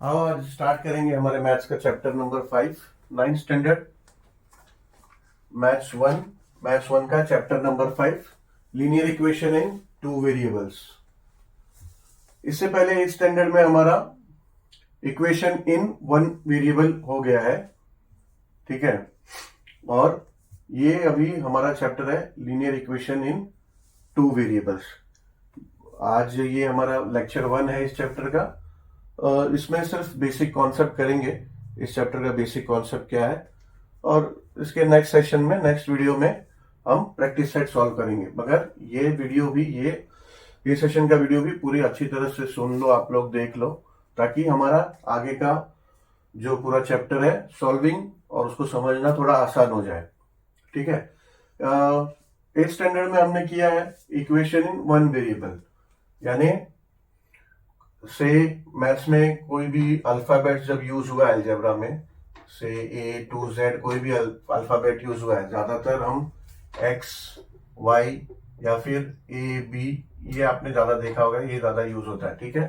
आओ आज स्टार्ट करेंगे हमारे मैथ्स का chapter number 5, 9th standard maths one का chapter number 5, linear equation in two variables. इससे पहले इस स्टैंडर्ड में हमारा इक्वेशन इन वन वेरिएबल हो गया है, ठीक है। और ये अभी हमारा चैप्टर है linear equation in two variables. आज ये हमारा लेक्चर 1 है इस चैप्टर का। इसमें सिर्फ बेसिक कॉन्सेप्ट करेंगे। इस चैप्टर का बेसिक कॉन्सेप्ट क्या है, और इसके नेक्स्ट सेशन में, नेक्स्ट वीडियो में हम प्रैक्टिस सेट सॉल्व करेंगे। मगर ये वीडियो भी, ये सेशन का वीडियो भी पूरी अच्छी तरह से सुन लो, आप लोग देख लो, ताकि हमारा आगे का जो पूरा चैप्टर है सॉल्विंग और उसको समझना थोड़ा आसान हो जाए, ठीक है। 8th स्टैंडर्ड में हमने किया है इक्वेशन इन वन वेरिएबल, यानी से मैथ्स में कोई भी अल्फाबेट जब यूज हुआ है अलजेब्रा में, से A to Z कोई भी अल्फाबेट यूज हुआ है, ज्यादातर हम X, Y या फिर A, B, ये आपने ज्यादा देखा होगा, ये ज्यादा यूज होता है, ठीक है।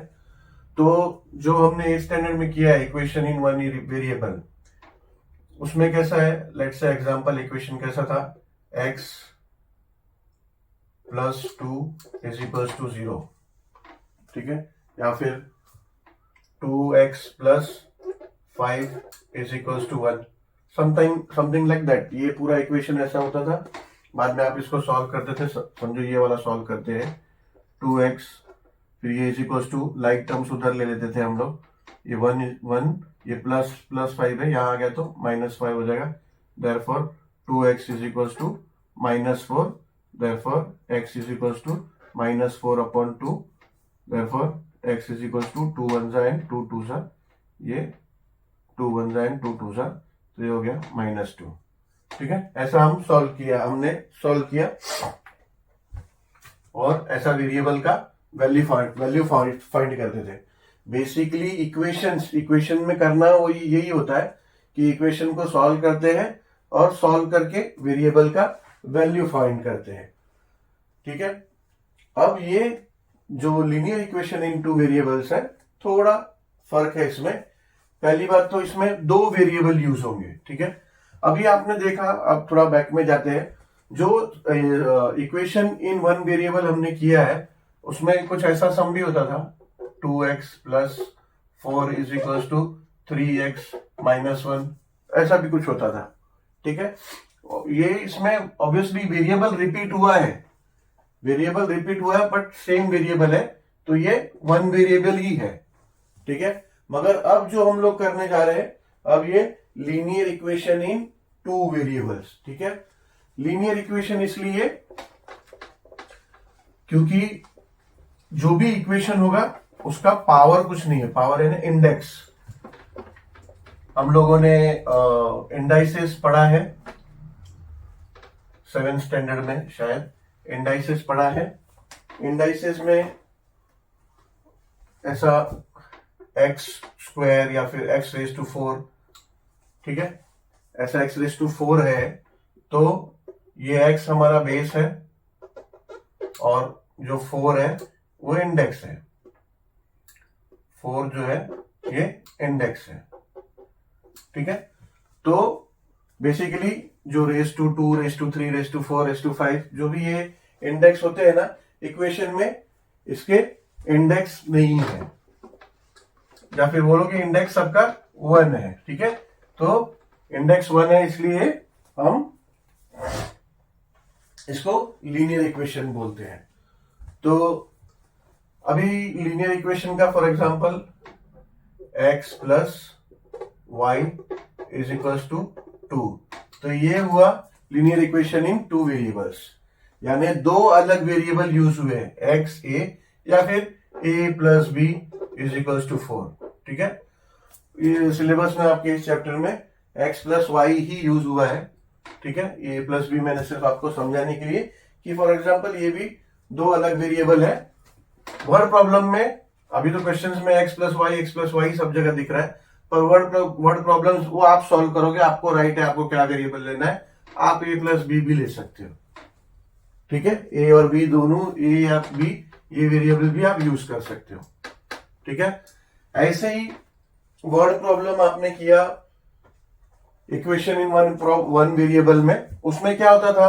तो जो हमने स्टैंडर्ड में किया है इक्वेशन इन वन वेरिएबल, उसमें कैसा है, लेट्स से एग्जांपल इक्वेशन कैसा था, x plus 2 is equals to 0, ठीक है, या फिर 2x plus 5 is equals to 1, something like that. ये पूरा इक्वेशन ऐसा होता था। बाद में आप इसको सॉल्व करते थे, समझो ये वाला सॉल्व करते हैं, 2x, फिर ये is equals to, like terms उधर ले लेते थे हम लोग, ये 1, ये प्लस 5 है, यहाँ आ गया तो -5 हो जाएगा, therefore 2x is equals to -4, therefore x is equals to -4/2, therefore x is equals to 2 1 जा एंड 2 2 जा, ये 2 1 जा एंड 2 2 जा, तो ये हो गया -2, ठीक है। ऐसा हम हमने सॉल्व किया, और ऐसा वेरिएबल का वैल्यू फाइंड करते थे। बेसिकली इक्वेशन में करना वो यही होता है कि इक्वेशन को सॉल्व करते हैं और सॉल्व करके वेरिएबल का वैल्यू फाइंड करते हैं, ठीक है। अब ये जो linear equation in two variables है, थोड़ा फर्क है इसमें। पहली बात तो इसमें दो वेरिएबल यूज होंगे, ठीक है। अभी आपने देखा, अब थोड़ा बैक में जाते हैं, जो इक्वेशन इन वन वेरिएबल हमने किया है उसमें कुछ ऐसा सम भी होता था, 2x plus 4 is equals to 3x minus 1, ऐसा भी कुछ होता था, ठीक है। ये इसमें ऑब्वियसली वेरिएबल रिपीट हुआ है, बट सेम वेरिएबल है, तो ये वन वेरिएबल ही है, ठीक है। मगर अब जो हम लोग करने जा रहे हैं, अब ये linear equation in two variables, ठीक है। लीनियर इक्वेशन इसलिए क्योंकि जो भी इक्वेशन होगा उसका पावर कुछ नहीं है, पावर है ना इंडेक्स। हम लोगों ने इंडाइसेस पढ़ा है 7th स्टैंडर्ड में, शायद इंडाइसेस पढ़ा है। इंडाइसेस में ऐसा x² या फिर x⁴, ठीक है, ऐसा x⁴ है, तो ये x हमारा बेस है और जो 4 है वो इंडेक्स है, 4 जो है ये इंडेक्स है, ठीक है। तो बेसिकली जो raise to 2, raise to 3, raise to 4, raise to 5, जो भी ये इंडेक्स होते हैं ना इक्वेशन में, इसके इंडेक्स नहीं है, या फिर बोलो कि इंडेक्स सबका 1 है, ठीक है। तो इंडेक्स 1 है, इसलिए हम इसको लीनियर इक्वेशन बोलते हैं। तो अभी लीनियर इक्वेशन का for example x plus y is equals to 2, तो ये हुआ linear equation in two variables, यानी दो अलग वेरिएबल यूज हुए हैं, x a या फिर a plus b is equals to 4, ठीक है। ये सिलेबस में आपके इस चैप्टर में x plus why he use हुआ है, ठीक है। a प्लस बी मैंने सिर्फ आपको समझाने के लिए कि फॉर एग्जांपल ये भी दो अलग वेरिएबल है। वर्ड प्रॉब्लम में, अभी तो क्वेश्चंस में x प्लस वाई सब जगह दिख रहा है, पर वर्ड प्रॉब्लम्स वो आप सॉल्व करोगे, आपको राइट है आपको क्या वेरिएबल लेना है, आप a प्लस बी भी ले सकते हो, ठीक है। a और b दोनों, a या b, ये वेरिएबल भी आप यूज कर सकते हो, ठीक है। ऐसे ही वर्ड प्रॉब्लम आपने किया इक्वेशन इन वन वेरिएबल में, उसमें क्या होता था,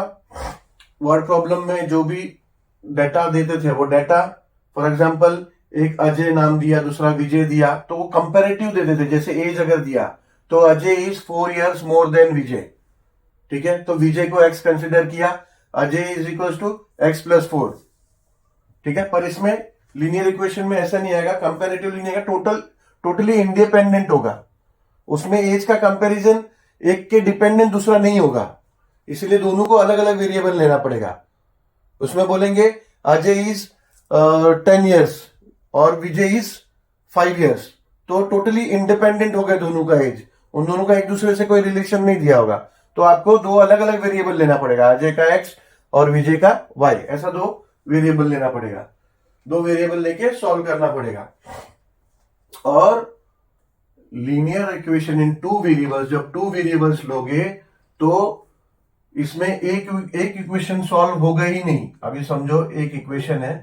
वर्ड प्रॉब्लम में जो भी डाटा देते थे वो डाटा, फॉर एग्जांपल एक अजय नाम दिया, दूसरा विजय दिया, तो वो कंपैरेटिव देते थे। जैसे एज अगर दिया तो Ajay is 4 years more than Vijay, ठीक है, तो विजय को एक्स कंसिडर किया, Ajay is equal to x+4, ठीक है। पर इसमें लीनियर इक्वेशन में ऐसा नहीं आएगा, कंपैरेटिवली नहीं आएगा, टोटली इंडिपेंडेंट होगा। उसमें एज का कंपैरिजन एक के डिपेंडेंट दूसरा नहीं होगा, इसलिए दोनों को अलग अलग वेरिएबल लेना पड़ेगा। उसमें बोलेंगे अजय इज 10 years और विजय इज 5 years, तो टोटली इंडिपेंडेंट हो गए दोनों का एज, उन दोनों का एक दूसरे से कोई रिलेशन नहीं दिया होगा, तो आपको दो अलग अलग वेरिएबल लेना पड़ेगा, अजय का एक्स और विजय का वाई, ऐसा दो वेरिएबल लेना पड़ेगा, दो वेरिएबल लेके सॉल्व करना पड़ेगा। और linear equation in two variables, जब टू वेरिएबल्स लोगे तो इसमें एक इक्वेशन सॉल्व होगा ही नहीं। अभी समझो एक इक्वेशन है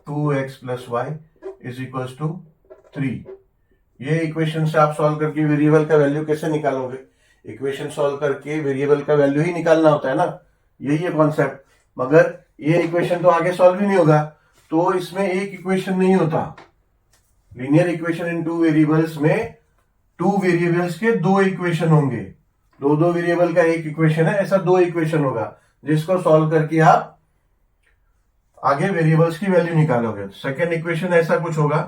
2x + y = 3, ये इक्वेशन से आप सॉल्व करके वेरिएबल का वैल्यू कैसे निकालोगे? इक्वेशन सॉल्व करके वेरिएबल का वैल्यू ही निकालना होता है ना, यही है कॉन्सेप्ट। मगर ये इक्वेशन तो आगे सॉल्व ही नहीं होगा, तो इसमें एक इक्वेशन नहीं होता। Linear equation in two variables में टू वेरिएबल्स के दो इक्वेशन होंगे, दो दो वेरिएबल का एक इक्वेशन है, ऐसा दो इक्वेशन होगा जिसको सॉल्व करके आप आगे वेरिएबल्स की वैल्यू निकालोगे। सेकेंड इक्वेशन ऐसा कुछ होगा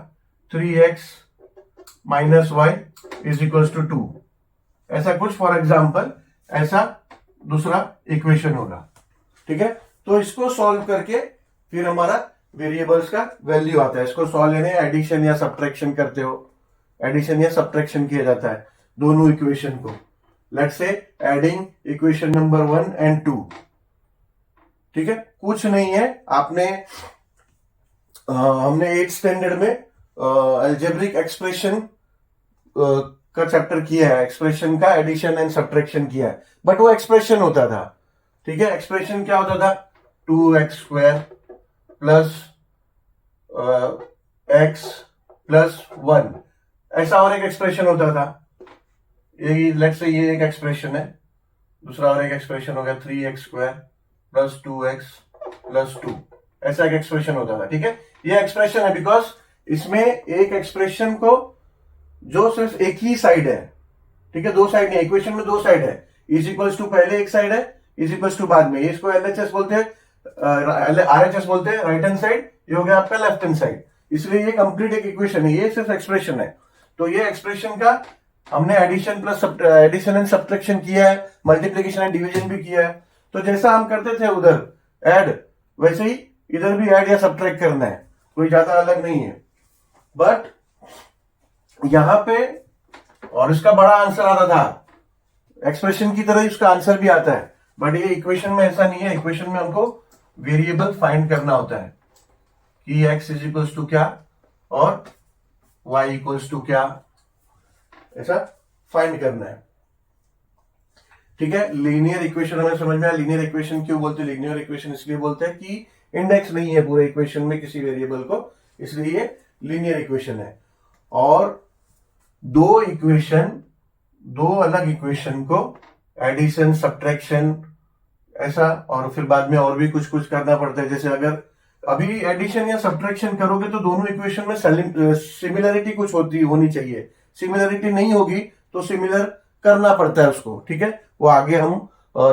3x - y = 2, ऐसा कुछ, फॉर एग्जाम्पल ऐसा दूसरा इक्वेशन होगा, ठीक है। तो इसको सॉल्व करके फिर हमारा वेरिएबल्स का वैल्यू आता है। इसको सॉल्व यानी एडिशन या सब्ट्रैक्शन करते हो, एडिशन या सब्ट्रैक्शन किया जाता है दोनों इक्वेशन को। Let's say adding equation number 1 and 2, ठीक है, कुछ नहीं है। हमने 8th स्टैंडर्ड में अलजेब्रिक एक्सप्रेशन का चैप्टर किया है, एक्सप्रेशन का एडिशन एंड सब्ट्रैक्शन किया है, बट वो एक्सप्रेशन होता था, ठीक है। एक्सप्रेशन क्या होता था? 2x² + x + 1, ऐसा और एक एक्सप्रेशन होता था। ये लेट्स से ये एक एक्सप्रेशन है, दूसरा और एक एक्सप्रेशन हो गया 3x² + 2x + 2, ऐसा एक एक्सप्रेशन होता था, ठीक है। ये एक्सप्रेशन है बिकॉज इसमें एक एक्सप्रेशन को जो सिर्फ एक ही साइड है, ठीक है, दो साइड नहीं, इक्वेशन में दो साइड है, = पहले एक साइड है, = बाद में, इसको LHS बोलते हैं, RHS बोलते हैं, राइट हैंड साइड, ये हो गया आपका लेफ्ट हैंड साइड, इसलिए ये कंप्लीट एक इक्वेशन है, ये सिर्फ एक्सप्रेशन है। तो ये एक्सप्रेशन का हमने एडिशन एंड सब्ट्रैक्शन किया है, मल्टीप्लीकेशन एंड डिवीजन भी किया है। तो जैसा हम करते थे उधर ऐड, वैसे ही इधर भी ऐड या सब्ट्रैक्ट करना है, कोई ज्यादा अलग नहीं है। बट यहां पे, और इसका बड़ा आंसर आता था, एक्सप्रेशन की तरह इसका आंसर भी आता है, बट ये इक्वेशन में ऐसा नहीं है। इक्वेशन में हमको वेरिएबल फाइंड करना होता है कि x = क्या और y = क्या, ऐसा फाइंड करना है, ठीक है। लीनियर इक्वेशन हमें समझ में आया। लीनियर इक्वेशन क्यों बोलते हैं? लीनियर इक्वेशन इसलिए बोलते हैं कि इंडेक्स नहीं है पूरे इक्वेशन में किसी वेरिएबल को, इसलिए ये लीनियर इक्वेशन है। और दो अलग इक्वेशन को एडिशन, सब्ट्रैक्शन, ऐसा, और फिर बाद में और भी कुछ कुछ करना पड़ता है। जैसे अगर अभी एडिशन या सब्ट्रैक्शन करोगे तो दोनों इक्वेशन में सिमिलरिटी कुछ होनी चाहिए, सिमिलरिटी नहीं होगी तो सिमिलर करना पड़ता है उसको, ठीक है। वो आगे हम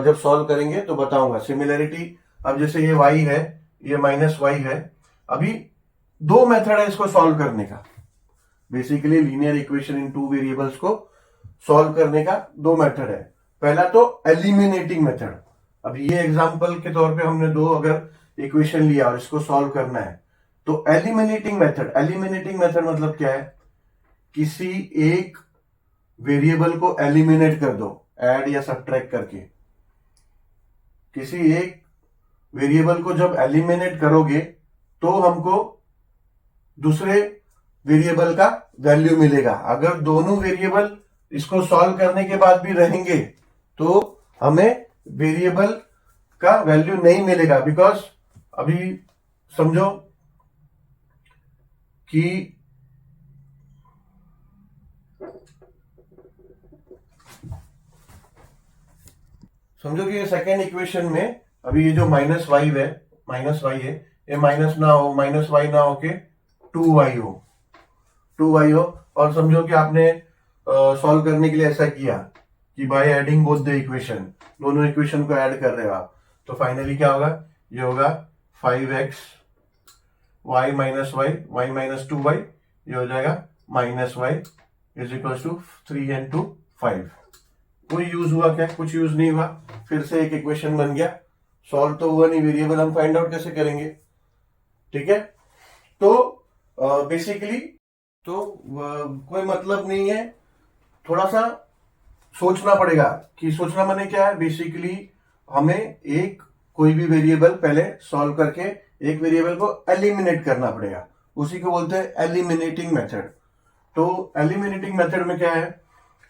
जब सॉल्व करेंगे तो बताऊंगा सिमिलरिटी। अब जैसे ये y है, ये -y है, अभी दो मेथड है इसको सॉल्व करने का। Basically linear equation in two variables को सॉल्व करने का दो मेथड है। पहला तो एलिमिनेटिंग मेथड। अब ये एग्जांपल के तौर पे हमने दो अगर इक्वेशन लिया और इसको सॉल्व करना है तो एलिमिनेटिंग मेथड मतलब क्या है? किसी एक वेरिएबल को एलिमिनेट कर दो, ऐड या सब्ट्रैक्ट करके। किसी एक वेरिएबल को जब एलिमिनेट करोगे तो हमको दूसरे वेरिएबल का वैल्यू मिलेगा। अगर दोनों वेरिएबल इसको सॉल्व करने के बाद भी रहेंगे तो हमें वेरिएबल का वैल्यू नहीं मिलेगा। बिकॉज अभी समझो कि समझो कि ये सेकेंड इक्वेशन में अभी ये जो माइनस वाई है, ये माइनस ना हो, माइनस वाई ना हो के 2y हो, और समझो कि आपने सॉल्व करने के लिए ऐसा किया कि by adding both the equation, दोनों इक्वेशन को ऐड कर रहे हो आप, तो फाइनली क्या होगा, ये होगा 5x y minus Y minus 2y, ये हो जाएगा minus y is equal to 3 and 2 5। कोई यूज हुआ क्या? कुछ यूज नहीं हुआ, फिर से एक इक्वेशन बन गया, सॉल्व तो हुआ नहीं, वेरिएबल हम फाइंड आउट कैसे करेंगे? ठीक है, तो बेसिकली तो कोई मतलब नहीं है, थोड़ा सा सोचना पड़ेगा। कि सोचना माने क्या है, बेसिकली हमें एक कोई भी वेरिएबल पहले सॉल्व करके एक वेरिएबल को एलिमिनेट करना पड़ेगा, उसी को बोलते हैं एलिमिनेटिंग मेथड। तो एलिमिनेटिंग मेथड में क्या है,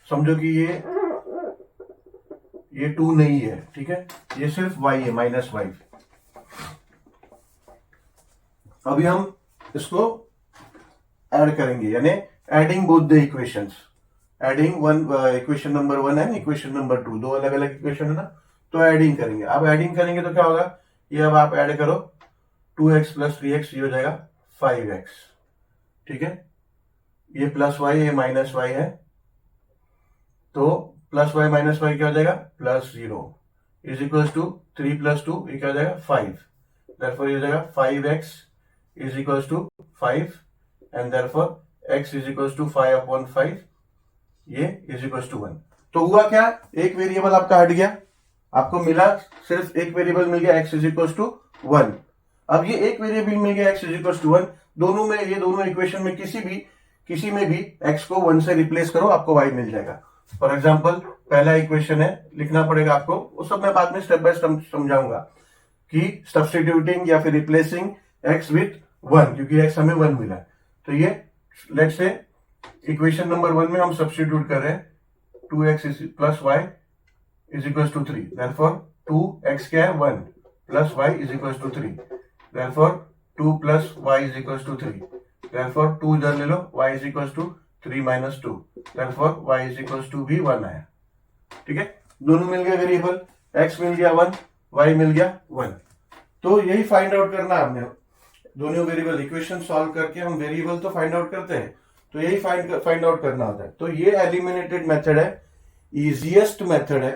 समझो कि ये 2 नहीं है, ठीक है, ये सिर्फ y है, माइनस वाई। अभी हम इसको ऐड करेंगे, यानी adding both the equations, adding equation number 1 and equation number 2, दो अलग अलग इक्वेशन है ना, तो एडिंग करेंगे। अब एडिंग करेंगे तो क्या होगा, ये अब आप ऐड करो 2x प्लस 3x, ये हो जाएगा 5x, ठीक है, ये प्लस वाई, ये माइनस वाई है, तो प्लस वाई माइनस वाई क्या हो जाएगा, plus 0 is equal to 3 plus 2, ये क्या हो जाएगा 5, देयरफॉर ये हो जाएगा 5x is equal to 5 and therefore x is equal to 5/5, ये इज इक्वल टू 1। तो हुआ क्या, एक वेरिएबल आपका हट गया, आपको मिला सिर्फ एक वेरिएबल मिल गया, x इज इक्वल टू 1। अब ये एक वेरिएबल मिल गया x इज इक्वल टू 1, दोनों में, ये दोनों इक्वेशन में किसी में भी x को 1 से रिप्लेस करो, आपको y मिल जाएगा। फॉर एग्जाम्पल पहला इक्वेशन है, लिखना पड़ेगा आपको, वो सब मैं बाद में स्टेप बाय स्टेप समझाऊंगा कि सब्स्टिट्यूटिंग या फिर रिप्लेसिंग x विथ 1, क्योंकि x हमें 1 मिला है। तो ये लेट्स से इक्वेशन नंबर 1 में हम सब्स्टिट्यूट कर रहे हैं, 2x plus y is equal to 3, therefore 2x क्या है 1 plus y is equal to 3, therefore 2 plus y is equal to 3, therefore 2 इधर ले लो, y is equal to 3 minus 2, therefore y is equal to भी 1 आया, ठीक है, दोनों मिल गए वेरिएबल, x मिल गया 1, y मिल गया 1। तो यही फाइंड आउट करना है हमने, दोनों वेरिएबल इक्वेशन सॉल्व करके हम वेरिएबल तो फाइंड आउट करते हैं, तो यही फाइंड आउट करना होता है। तो ये एलिमिनेटेड मेथड है, इजीएस्ट मेथड है।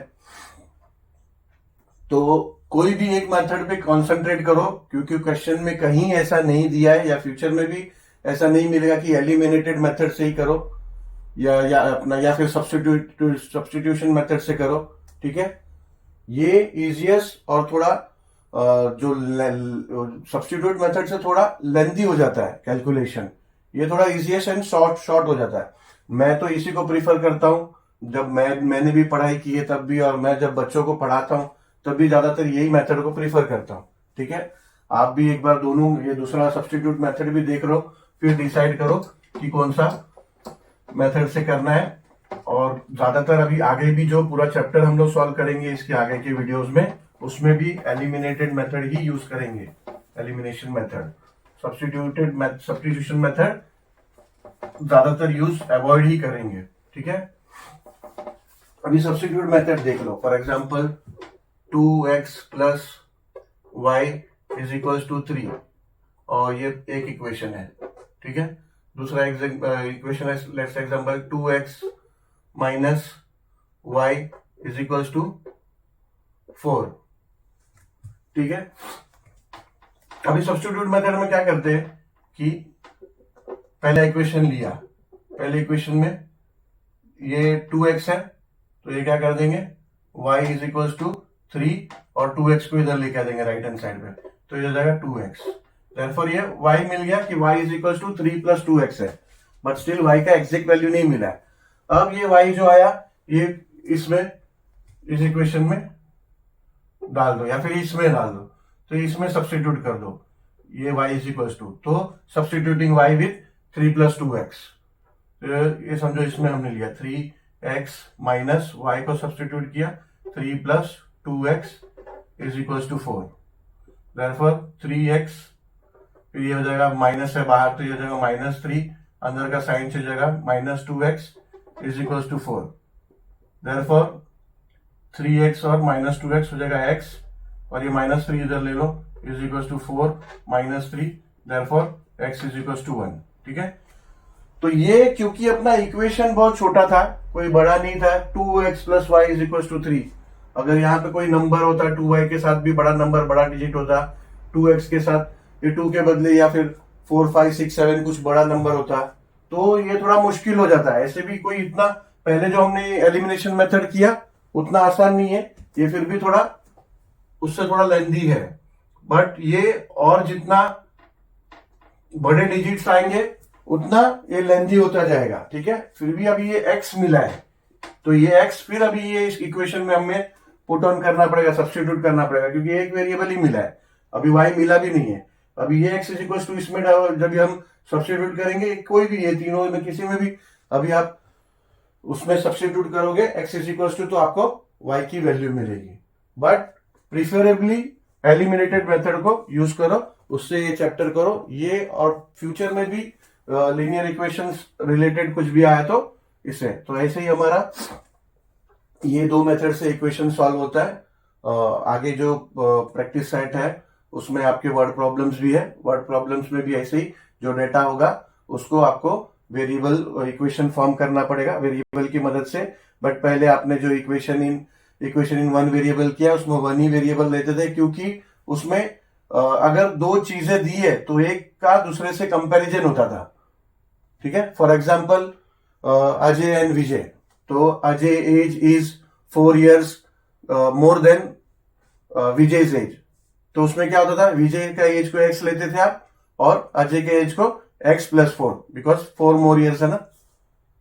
तो कोई भी एक मेथड पे कंसंट्रेट करो, क्योंकि क्वेश्चन में कहीं ऐसा नहीं दिया है, या फ्यूचर में भी ऐसा नहीं मिलेगा कि एलिमिनेटेड मेथड से ही करो, या फिर सब्स्टिट्यूशन मेथड से करो, ठीक है। ये इजीएस्ट और थोड़ा जो सब्स्टिट्यूट मेथड से थोड़ा लेंथी हो जाता है कैलकुलेशन, ये थोड़ा इजीएस्ट एंड शॉर्ट हो जाता है। मैं तो इसी को प्रीफर करता हूं, जब मैंने भी पढ़ाई की है तब भी, और मैं जब बच्चों को पढ़ाता हूं तब भी ज्यादातर यही मेथड को प्रीफर करता हूं, ठीक है। आप भी एक बार दोनों, ये दूसरा सब्स्टिट्यूट मेथड भी देख लो, फिर डिसाइड करो कि कौन सा मेथड से करना है। और ज्यादातर अभी आगे भी जो पूरा चैप्टर हम लोग सॉल्व करेंगे इसके आगे के वीडियोस में, उसमें भी एलिमिनेटेड मेथड ही यूज करेंगे, एलिमिनेशन मेथड। सब्स्टिट्यूशन मेथड ज्यादातर यूज अवॉइड ही करेंगे, ठीक है। अभी सब्स्टिट्यूट मेथड देख लो, for example 2x plus y is equal to 3, और ये एक इक्वेशन है, ठीक है। दूसरा इक्वेशन है, let's example 2x minus y is equal to 4, ठीक है। अभी सब्स्टिट्यूट मेथड में क्या करते हैं कि पहला इक्वेशन लिया, पहले इक्वेशन में ये 2x है, तो ये क्या कर देंगे, y इज इक्वल टू 3, और 2x को इधर लेके आ देंगे राइट हैंड साइड में, तो ये हो जाएगा 2x। देयरफॉर ये y मिल गया कि y is equal to 3 plus 2x है, बट स्टिल y का एग्जैक्ट वैल्यू नहीं मिला है। अब ये y जो आया, ये इसमें, इस इक्वेशन में डाल दो, या फिर इसमें डाल दो, तो इसमें सब्स्टिट्यूट कर दो, ये y इज इक्वल टू, तो substituting y with 3 plus 2x, ये समझो इसमें हमने लिया 3x माइनस y को सब्स्टिट्यूट किया, 3 plus 2x is equal to 4, therefore 3x, फिर ये हो जाएगा माइनस है बाहर, तो ये हो जाएगा -3, अंदर का साइन से जाएगा -2x is equal to 4, therefore 3x और -2x हो जाएगा x, और ये -3 इधर ले लो, is equal to 4 -3, therefore x is equal to 1। ठीक है, तो ये क्योंकि अपना इक्वेशन बहुत छोटा था, कोई बड़ा नहीं था, 2x + y is equal to 3। अगर यहाँ पे कोई नंबर होता 2y के साथ भी बड़ा नंबर, बड़ा डिजिट होता, 2x के साथ ये 2 के बदले या फिर 4 5 6 7 कुछ बड़ा नंबर होता, तो ये थोड़ा मुश्किल हो जाता है। ऐसे भी कोई इतना पहले जो हमने एलिमिनेशन मेथड किया उतना आसान नहीं है, ये फिर भी थोड़ा उससे थोड़ा लेंदी है, बट ये और जितना बड़े डिजिट्स आएंगे उतना ये लेंदी होता जाएगा। ठीक है, फिर भी अभी ये x मिला है, तो ये x फिर अभी ये इस इक्वेशन में हमें पुट ऑन करना पड़ेगा, सब्स्टिट्यूट करना पड़ेगा, क्योंकि एक वेरिएबल ही मिला है, अभी y मिला भी नहीं है। अभी ये x इज इक्वल टू, इसमें जब हम सब्स्टिट्यूट करेंगे कोई भी, ये तीनों में किसी में भी अभी आप उसमें सब्स्टिट्यूट करोगे x इज इक्वल टू, तो आपको y की वैल्यू मिलेगी। बट प्रिफरेबली एलिमिनेटेड मेथड को यूज करो, उससे ये चैप्टर करो ये, और फ्यूचर में भी लीनियर इक्वेशंस रिलेटेड कुछ भी आया तो इसे, तो ऐसे ही हमारा ये 2 मेथड से इक्वेशन सॉल्व होता है। आगे जो प्रैक्टिस सेट है उसमें आपके वर्ड प्रॉब्लम्स भी है, वर्ड प्रॉब्लम्स में भी ऐसे ही जो डेटा होगा उसको आपको वेरिएबल इक्वेशन फॉर्म करना पड़ेगा वेरिएबल की मदद से। बट पहले आपने जो इक्वेशन इन 1 वेरिएबल किया उसमें 1 ही वेरिएबल लेते थे, क्योंकि उसमें अगर 2 चीजें दी है तो एक का दूसरे से कंपैरिजन होता था। ठीक है, for example Ajay and Vijay, तो Ajay age is 4 years more than Vijay's age, तो उसमें क्या होता था, विजय का एज को x लेते थे आप और अजय के एज को x + 4, बिकॉज 4 more years है ना।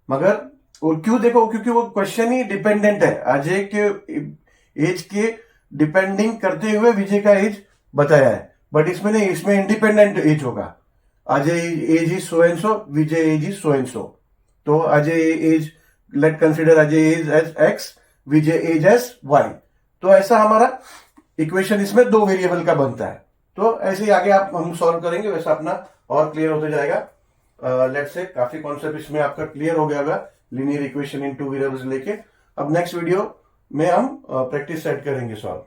मगर और क्यों, देखो क्योंकि वो क्वेश्चन ही डिपेंडेंट है, अजय के एज के डिपेंडिंग करते हुए विजय का एज बताया है, बट इसमें नहीं, इसमें इंडिपेंडेंट एज होगा। Ajay age is so and so, Vijay age is so and so, तो Ajay age, let consider Ajay age age x, Vijay age age y, तो ऐसा हमारा इक्वेशन इसमें 2 वेरिएबल का बनता है। तो ऐसे ही आगे आप हम सॉल्व करेंगे, वैसा अपना और क्लियर होते जाएगा। लेट्स से काफी कॉन्सेप्ट इसमें आपका क्लियर हो गया होगा लीनियर इक्वेशन इन 2 वेरिएबल्स लेके। अब नेक्स्ट वीडियो में हम प्रैक्टिस सेट करेंगे सॉल्व।